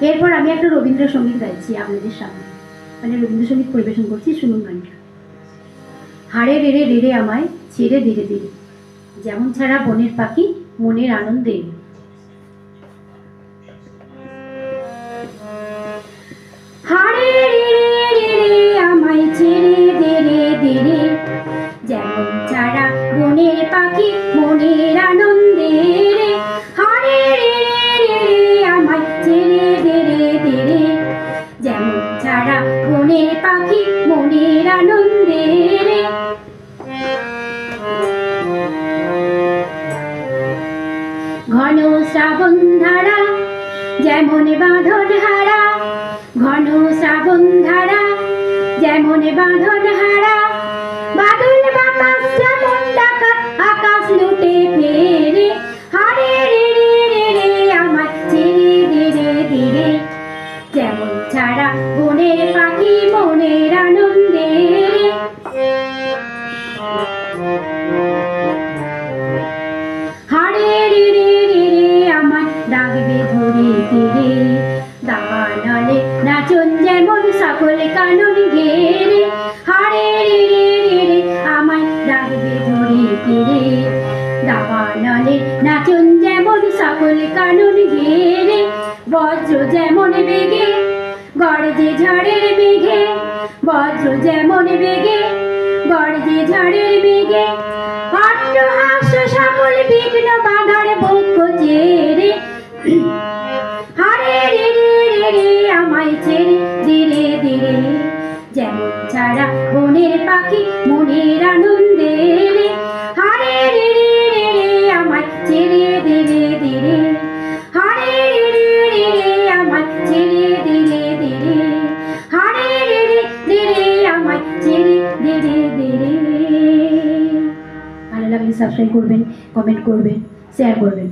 এরপর আমি একটা রবীন্দ্রসঙ্গীত গাইছি আপনাদের সামনে, মানে রবীন্দ্রসঙ্গীত পরিবেশন করছি, শুনুন গানটা। হাড়ে রে রে রে রে আমায় ছেড়ে ধীরে ধীরে, যেমন ছাড়া বনের পাখি মনের আনন্দে। হাড়ে রে রে রে রে আমায় ছেড়ে ধীরে ধীরে, যেমন ছাড়া বনের পাখি মনের আনন্দে রে। হাড়ে রে রে রে রে আমায় ছেড়ে ধীরে ধীরে, যেমন ছাড়া বনের পাখি মনের আনন্দে রে। ঘন শ্রাবণ ধারা যেমন বাঁধন হারা, ঘন শ্রাবণ ধারা যেমন বাঁধন হারা, বাদল বাতাস যেমন ডাকাত আকাশ লুটে ফেরে। হাড়ে রে রে রে রে আমায় ছেড়ে ধীরে ধীরে, যেমন ছাড়া বনের পাখি মনের আনন্দে রে। হাড়ে রে রে রে রে আমায় ডাকবে ধরে ধীরে, দাবানলে নাচন যেমন সকল কানন ঘেরে। হাড়ে রে রে রে রে আমায় ডাকবে ধরে ধীরে, দাবানলে নাচন যেমন সকল কানন ঘেরে। বজ্র যেমন বেগে গর্জে ঝড়ের মেঘে, বজ্র যেমন বেগে গর্জে ঝড়ের মেঘে, অট্টহাস্য সকল বিঘ্ন বাধার বক্ষ চেরে। হাড়ে রে রে রে রে আমায় ছেড়ে ধীরে ধীরে, যেমন ছাড়া বনের পাখি মনের আনন্দে রে। হাড়ে রে রে রে রে আমায় ছেড়ে ধীরে ধীরে, হাড়ে রে রে রে রে আমায় ছেড়ে ধীরে ধীরে, হাড়ে রে রে রে রে আমায় ছেড়ে ধীরে ধীরে। ভালো লাগলে সাবস্ক্রাইব করবেন, কমেন্ট করবেন, শেয়ার করবেন।